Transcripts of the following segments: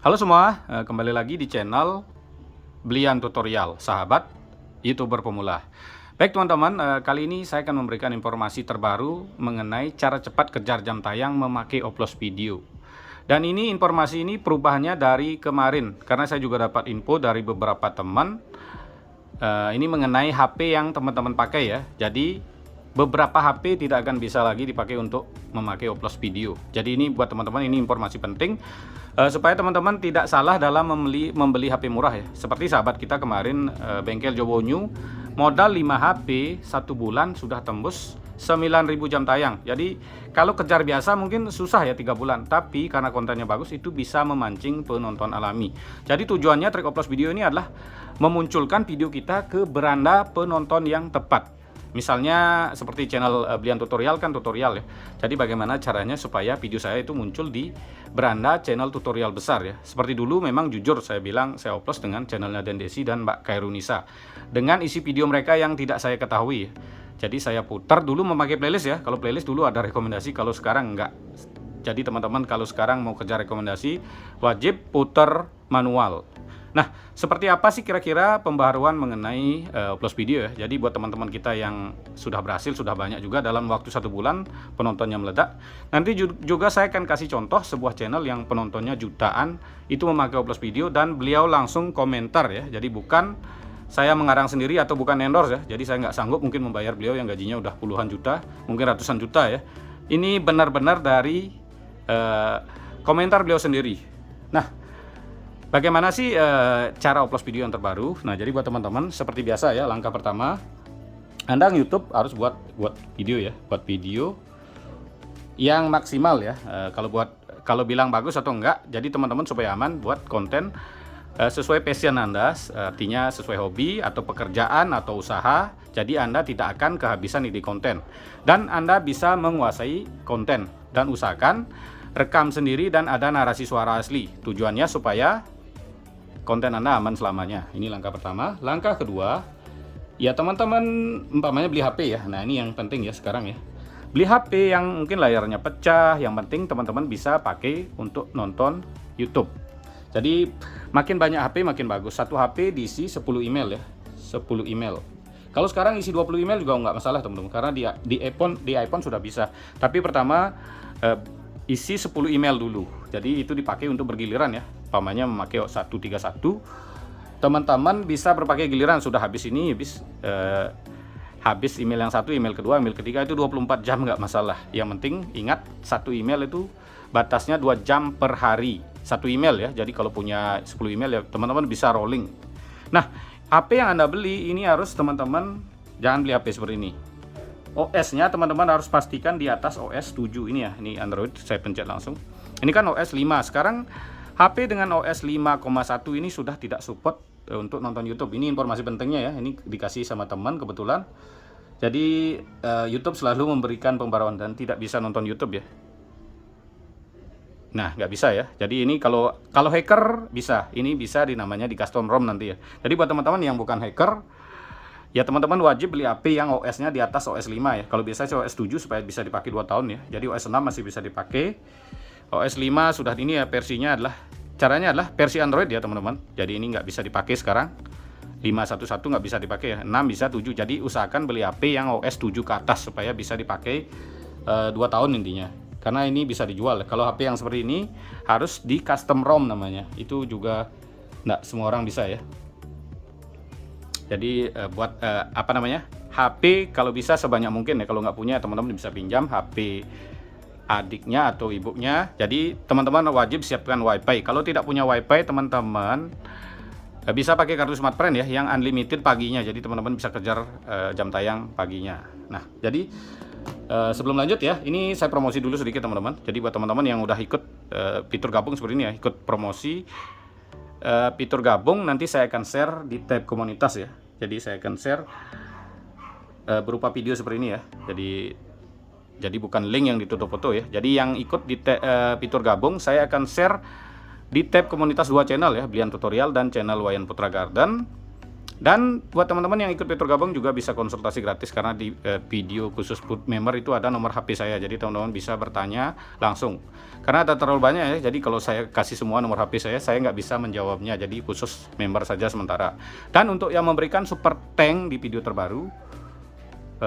Halo semua, kembali lagi di channel Blian Tutorial, sahabat YouTuber pemula. Baik teman-teman, kali ini saya akan memberikan informasi terbaru mengenai cara cepat kejar jam tayang memakai Oplos Video. Dan ini informasi ini perubahannya dari kemarin, karena saya juga dapat info dari beberapa teman. Ini mengenai HP yang teman-teman pakai ya. Jadi beberapa HP tidak akan bisa lagi dipakai untuk memakai Oplos Video. Jadi ini buat teman-teman, ini informasi penting supaya teman-teman tidak salah dalam membeli HP murah ya. Seperti sahabat kita kemarin, bengkel Jowo New, modal 5 HP 1 bulan sudah tembus 9.000 jam tayang. Jadi kalau kejar biasa mungkin susah ya 3 bulan, tapi karena kontennya bagus itu bisa memancing penonton alami. Jadi tujuannya trik Oplos Video ini adalah memunculkan video kita ke beranda penonton yang tepat. Misalnya seperti channel Blian Tutorial kan tutorial ya. Jadi bagaimana caranya supaya video saya itu muncul di beranda channel tutorial besar ya. Seperti dulu memang jujur saya bilang saya oplos dengan channelnya Dendesi dan Mbak Kairunisa, dengan isi video mereka yang tidak saya ketahui ya. Jadi saya putar dulu memakai playlist ya. Kalau playlist dulu ada rekomendasi, kalau sekarang enggak. Jadi teman-teman kalau sekarang mau kejar rekomendasi wajib putar manual. Nah, seperti apa sih kira-kira pembaharuan mengenai Oplos Video ya? Jadi buat teman-teman kita yang sudah berhasil, sudah banyak juga dalam waktu 1 bulan penontonnya meledak. Nanti juga saya akan kasih contoh sebuah channel yang penontonnya jutaan itu memakai Oplos Video dan beliau langsung komentar ya. Jadi bukan saya mengarang sendiri atau bukan endorse ya. Jadi saya nggak sanggup mungkin membayar beliau yang gajinya udah puluhan juta, mungkin ratusan juta ya. Ini benar-benar dari komentar beliau sendiri. Nah, bagaimana sih cara Oplos Video yang terbaru? Nah, jadi buat teman-teman seperti biasa ya, langkah pertama Anda YouTube harus buat video ya, buat video yang maksimal ya. Kalau bilang bagus atau enggak, jadi teman-teman supaya aman buat konten sesuai passion Anda, artinya sesuai hobi atau pekerjaan atau usaha. Jadi Anda tidak akan kehabisan ide konten dan Anda bisa menguasai konten, dan usahakan rekam sendiri dan ada narasi suara asli. Tujuannya supaya konten Anda aman selamanya. Ini langkah pertama. Langkah kedua, ya teman-teman umpamanya beli HP ya. Nah, ini yang penting ya sekarang ya. Beli HP yang mungkin layarnya pecah, yang penting teman-teman bisa pakai untuk nonton YouTube. Jadi makin banyak HP makin bagus. Satu HP diisi 10 email ya. 10 email. Kalau sekarang isi 20 email juga nggak masalah teman-teman, karena di iPhone sudah bisa. Tapi pertama isi 10 email dulu. Jadi itu dipakai untuk bergiliran ya. Pamannya memakai 131. Teman-teman bisa berpakai giliran, sudah habis ini habis email yang satu, email kedua, email ketiga itu 24 jam nggak masalah. Yang penting ingat satu email itu batasnya 2 jam per hari. Satu email ya. Jadi kalau punya 10 email ya teman-teman bisa rolling. Nah, HP yang Anda beli ini harus teman-teman jangan beli HP seperti ini. OS-nya teman-teman harus pastikan di atas OS 7 ini ya. Ini Android, saya pencet langsung. Ini kan OS 5. Sekarang HP dengan OS 5,1 ini sudah tidak support untuk nonton YouTube. Ini informasi pentingnya ya. Ini dikasih sama teman kebetulan. Jadi YouTube selalu memberikan pembaruan dan tidak bisa nonton YouTube ya. Nah, nggak bisa ya. Jadi ini kalau hacker bisa. Ini bisa namanya di custom ROM nanti ya. Jadi buat teman-teman yang bukan hacker, ya teman-teman wajib beli HP yang OS-nya di atas OS 5 ya. Kalau biasa sih OS 7 supaya bisa dipakai 2 tahun ya. Jadi OS 6 masih bisa dipakai. OS 5 sudah ini ya, versinya caranya adalah versi Android ya teman-teman. Jadi ini nggak bisa dipakai sekarang. 511 nggak bisa dipakai ya. 6 bisa, 7. Jadi usahakan beli HP yang OS 7 ke atas supaya bisa dipakai 2 tahun intinya. Karena ini bisa dijual. Kalau HP yang seperti ini harus di custom ROM namanya. Itu juga nggak semua orang bisa ya. Jadi buat HP kalau bisa sebanyak mungkin ya. Kalau nggak punya teman-teman bisa pinjam HP adiknya atau ibunya. Jadi teman-teman wajib siapkan WiFi. Kalau tidak punya WiFi teman-teman bisa pakai kartu Smartfren ya yang unlimited paginya. Jadi teman-teman bisa kejar jam tayang paginya. Nah, jadi sebelum lanjut ya, ini saya promosi dulu sedikit teman-teman. Jadi buat teman-teman yang udah ikut fitur gabung seperti ini ya, ikut promosi fitur gabung, nanti saya akan share di tab komunitas ya. Jadi saya akan share berupa video seperti ini ya. Jadi bukan link yang ditutup foto ya. Jadi yang ikut di fitur gabung saya akan share di tab komunitas 2 channel ya, Blian Tutorial dan channel Wayan Putra Garden. Dan buat teman-teman yang ikut Fitur Gabung juga bisa konsultasi gratis, karena di video khusus Food Member itu ada nomor HP saya, jadi teman-teman bisa bertanya langsung. Karena ada terlalu banyak ya, jadi kalau saya kasih semua nomor HP saya nggak bisa menjawabnya, jadi khusus member saja sementara. Dan untuk yang memberikan super thank di video terbaru,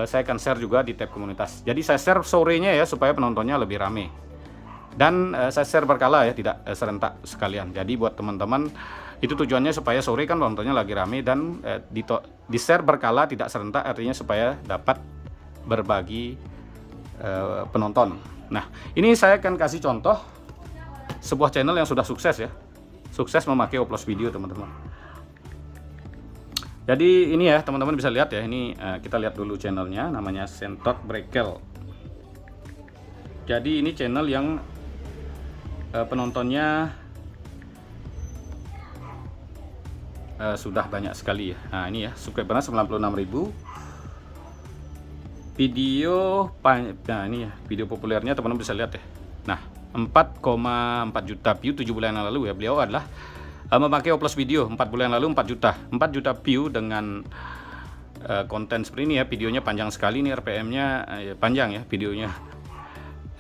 saya akan share juga di tab komunitas. Jadi saya share sorenya ya, supaya penontonnya lebih rame. Dan saya share berkala ya, tidak serentak sekalian. Jadi buat teman-teman, itu tujuannya supaya sore kan penontonnya lagi rame, dan di share berkala, tidak serentak, artinya supaya dapat berbagi penonton. Nah, ini saya akan kasih contoh sebuah channel yang sudah sukses ya, sukses memakai Oplos Video teman-teman. Jadi ini ya teman-teman bisa lihat ya, ini kita lihat dulu channelnya, namanya Sentot Brekel. Jadi ini channel yang penontonnya sudah banyak sekali ya. Nah ini ya, subscribernya 96.000. Nah ini ya, video populernya teman-teman bisa lihat ya. Nah 4,4 juta view 7 bulan yang lalu ya. Beliau adalah memakai Oplos Video 4 bulan yang lalu 4 juta view dengan konten seperti ini ya. Videonya panjang sekali nih, RPM-nya panjang ya videonya.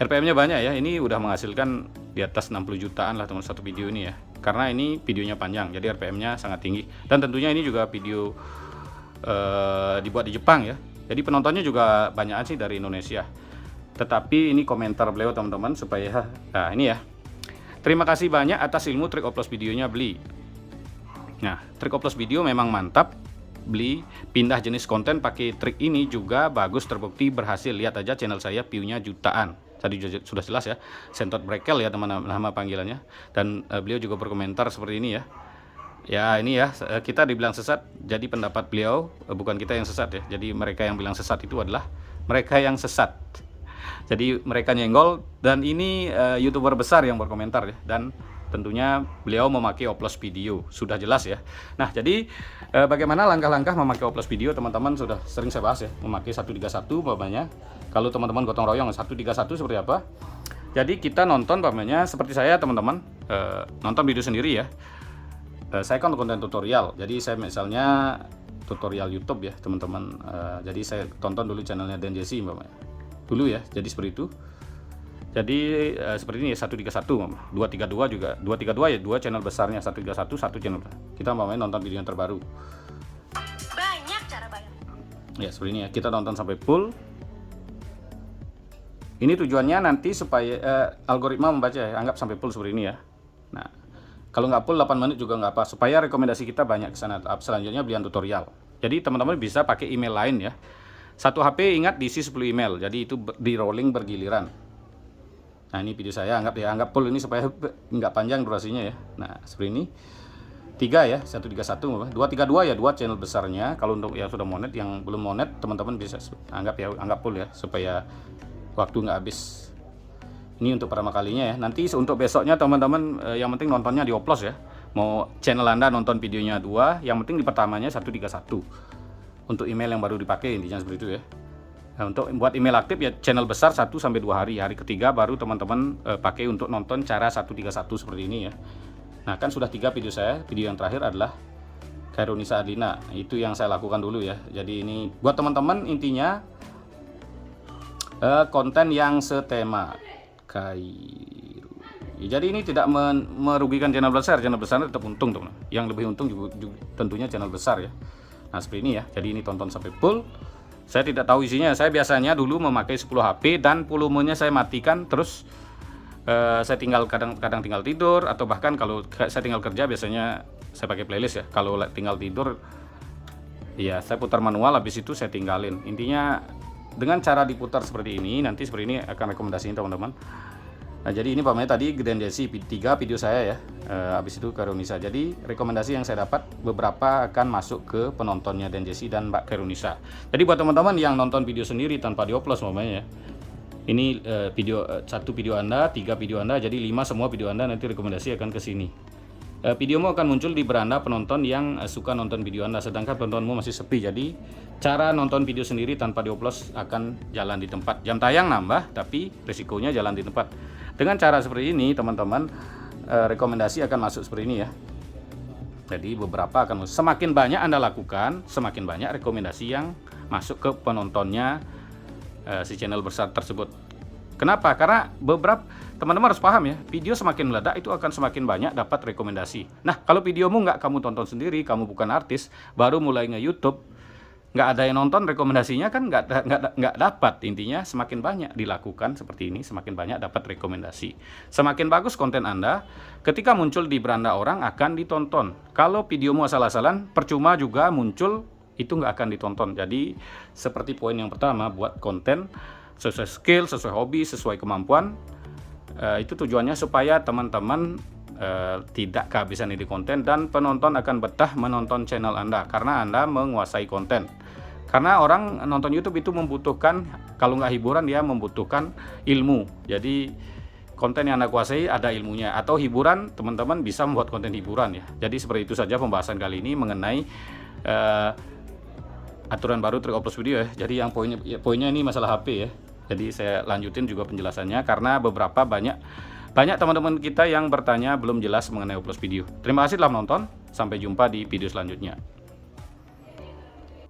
RPM-nya banyak ya. Ini udah menghasilkan di atas 60 jutaan lah teman, satu video ini ya. Karena ini videonya panjang, jadi RPM-nya sangat tinggi. Dan tentunya ini juga video dibuat di Jepang ya. Jadi penontonnya juga banyak sih dari Indonesia. Tetapi ini komentar beliau teman-teman, supaya nah ini ya. Terima kasih banyak atas ilmu trik Oplos videonya Bli. Nah, trik Oplos video memang mantap. Bli pindah jenis konten pakai trik ini juga bagus, terbukti berhasil. Lihat aja channel saya, view-nya jutaan. Tadi sudah jelas ya, Sentot Brekel ya teman-teman nama panggilannya. Dan beliau juga berkomentar seperti ini ya. Ya ini ya, kita dibilang sesat, jadi pendapat beliau, bukan kita yang sesat ya. Jadi mereka yang bilang sesat itu adalah mereka yang sesat. Jadi mereka nyenggol, dan ini YouTuber besar yang berkomentar ya. Dan tentunya beliau memakai Oplos Video, sudah jelas ya. Nah jadi bagaimana langkah-langkah memakai Oplos Video, teman-teman sudah sering saya bahas ya. Memakai 131 umpamanya, kalau teman-teman gotong royong 131 seperti apa. Jadi kita nonton umpamanya seperti saya teman-teman, nonton video sendiri ya. Saya kan konten tutorial, jadi saya misalnya tutorial YouTube ya teman-teman. Jadi saya tonton dulu channelnya Dan Jesse umpamanya dulu ya, jadi seperti itu. Jadi seperti ini ya, 131, 232 juga, 232 ya, dua channel besarnya, 131 satu channel. Kita umpamanya nonton video yang terbaru. Banyak cara bayar. Ya seperti ini ya, kita nonton sampai full. Ini tujuannya nanti supaya algoritma membaca ya, anggap sampai full seperti ini ya. Nah, kalau nggak full 8 menit juga nggak apa, supaya rekomendasi kita banyak ke sana. Selanjutnya Blian tutorial. Jadi teman-teman bisa pakai email lain ya. Satu HP ingat diisi 10 email, jadi itu di rolling bergiliran. Nah ini video saya, anggap full ini supaya nggak panjang durasinya ya. Nah seperti ini 3 ya, 131, 232 ya, 2 channel besarnya. Kalau untuk yang sudah monet, yang belum monet teman-teman bisa anggap full ya, supaya waktu nggak habis. Ini untuk pertama kalinya ya. Nanti untuk besoknya teman-teman yang penting nontonnya di Oplos ya. Mau channel Anda nonton videonya 2, yang penting di pertamanya 131. Untuk email yang baru dipakai, intinya seperti itu ya. Nah, untuk buat email aktif ya channel besar 1 sampai 2 hari. Hari ketiga baru teman-teman pakai untuk nonton cara 131 seperti ini ya. Nah, kan sudah 3 video saya. Video yang terakhir adalah Khairunisa Adlina. Itu yang saya lakukan dulu ya. Jadi ini buat teman-teman intinya konten yang setema. Jadi ini tidak merugikan channel besar tetap untung teman. Yang lebih untung juga tentunya channel besar ya. Nah seperti ini ya, jadi ini tonton sampai full. Saya tidak tahu isinya, saya biasanya dulu memakai 10 HP dan volumenya saya matikan. Terus saya kadang tinggal tidur, atau bahkan kalau saya tinggal kerja biasanya saya pakai playlist ya. Kalau tinggal tidur ya saya putar manual, habis itu saya tinggalin. Intinya dengan cara diputar seperti ini, nanti seperti ini akan rekomendasiin teman-teman. Nah jadi ini pamannya tadi Dan Jesse 3 video saya ya, habis itu Khairunisa. Jadi rekomendasi yang saya dapat beberapa akan masuk ke penontonnya Dan Jesse dan Mbak Khairunisa. Jadi buat teman-teman yang nonton video sendiri tanpa dioplos mamanya ya, ini satu video Anda, 3 video Anda, jadi 5 semua video Anda, nanti rekomendasi akan ke sini. Videomu akan muncul di beranda penonton yang suka nonton video Anda, sedangkan penontonmu masih sepi. Jadi cara nonton video sendiri tanpa dioplos akan jalan di tempat. Jam tayang nambah, tapi risikonya jalan di tempat. Dengan cara seperti ini teman-teman, rekomendasi akan masuk seperti ini ya. Jadi beberapa akan semakin banyak Anda lakukan, semakin banyak rekomendasi yang masuk ke penontonnya si channel besar tersebut. Kenapa? Karena beberapa teman-teman harus paham ya, video semakin meledak itu akan semakin banyak dapat rekomendasi. Nah, kalau videomu nggak kamu tonton sendiri, kamu bukan artis, baru mulai nge-YouTube, nggak ada yang nonton, rekomendasinya kan nggak dapat. Intinya semakin banyak dilakukan seperti ini, semakin banyak dapat rekomendasi. Semakin bagus konten Anda, ketika muncul di beranda orang akan ditonton. Kalau videomu asal-asalan, percuma juga muncul, itu nggak akan ditonton. Jadi seperti poin yang pertama, buat konten sesuai skill, sesuai hobi, sesuai kemampuan. Itu tujuannya supaya teman-teman tidak kehabisan ide konten dan penonton akan betah menonton channel Anda karena Anda menguasai konten. Karena orang nonton YouTube itu membutuhkan, kalau nggak hiburan dia membutuhkan ilmu. Jadi konten yang Anda kuasai ada ilmunya, atau hiburan, teman-teman bisa membuat konten hiburan ya. Jadi seperti itu saja pembahasan kali ini mengenai aturan baru Trik Upload Video ya. Jadi yang poinnya ini masalah HP ya. Jadi saya lanjutin juga penjelasannya karena beberapa banyak teman-teman kita yang bertanya belum jelas mengenai upload video. Terima kasih telah menonton. Sampai jumpa di video selanjutnya.